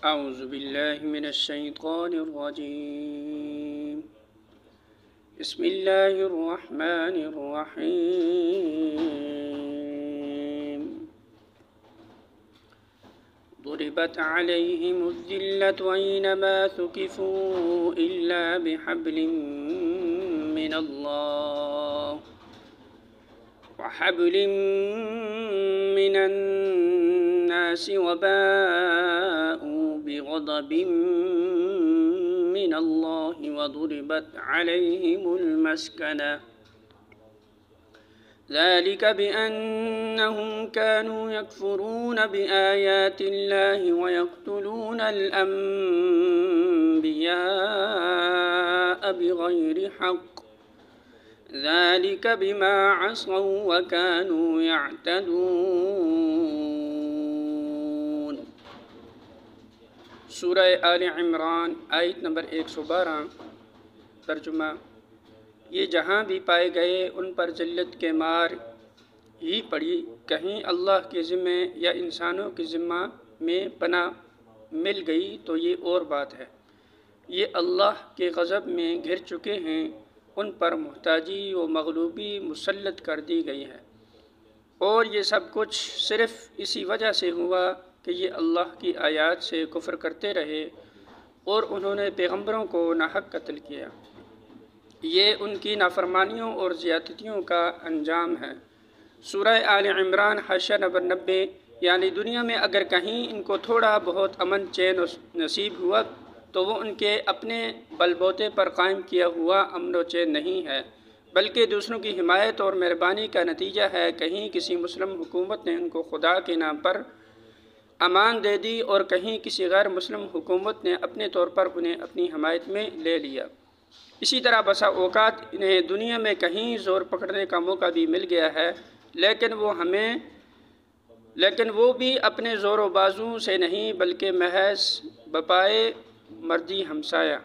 اعوذ باللہ من الشیطان الرجیم بسم اللہ الرحمن الرحیم ضربت علیہم الذلة أينما ثقفوا إلا بحبل من اللہ وحبل من الناس وباءوا بغضب من اللہ وضربت علیہم المسکنہ ذلك بأنهم كانوا يكفرون بآيات الله ويقتلون الأنبياء بغير حق ذلك بما عصوا وكانوا يعتدون۔ سورہ آل عمران آیت نمبر 112۔ ترجمہ: یہ جہاں بھی پائے گئے ان پر ذلت کے مار ہی پڑی، کہیں اللہ کے ذمے یا انسانوں کے ذمہ میں پناہ مل گئی تو یہ اور بات ہے۔ یہ اللہ کے غضب میں گھر چکے ہیں، ان پر محتاجی و مغلوبی مسلط کر دی گئی ہے، اور یہ سب کچھ صرف اسی وجہ سے ہوا کہ یہ اللہ کی آیات سے کفر کرتے رہے اور انہوں نے پیغمبروں کو ناحق قتل کیا۔ یہ ان کی نافرمانیوں اور زیادتیوں کا انجام ہے۔ سورہ آل عمران حاشیہ نمبر 90، یعنی دنیا میں اگر کہیں ان کو تھوڑا بہت امن چین نصیب ہوا تو وہ ان کے اپنے بل بوتے پر قائم کیا ہوا امن و چین نہیں ہے، بلکہ دوسروں کی حمایت اور مہربانی کا نتیجہ ہے۔ کہیں کسی مسلم حکومت نے ان کو خدا کے نام پر امان دے دی اور کہیں کسی غیر مسلم حکومت نے اپنے طور پر انہیں اپنی حمایت میں لے لیا۔ اسی طرح بسا اوقات انہیں دنیا میں کہیں زور پکڑنے کا موقع بھی مل گیا ہے، لیکن وہ بھی اپنے زور و بازو سے نہیں بلکہ محض بپائے مرضی ہمسایہ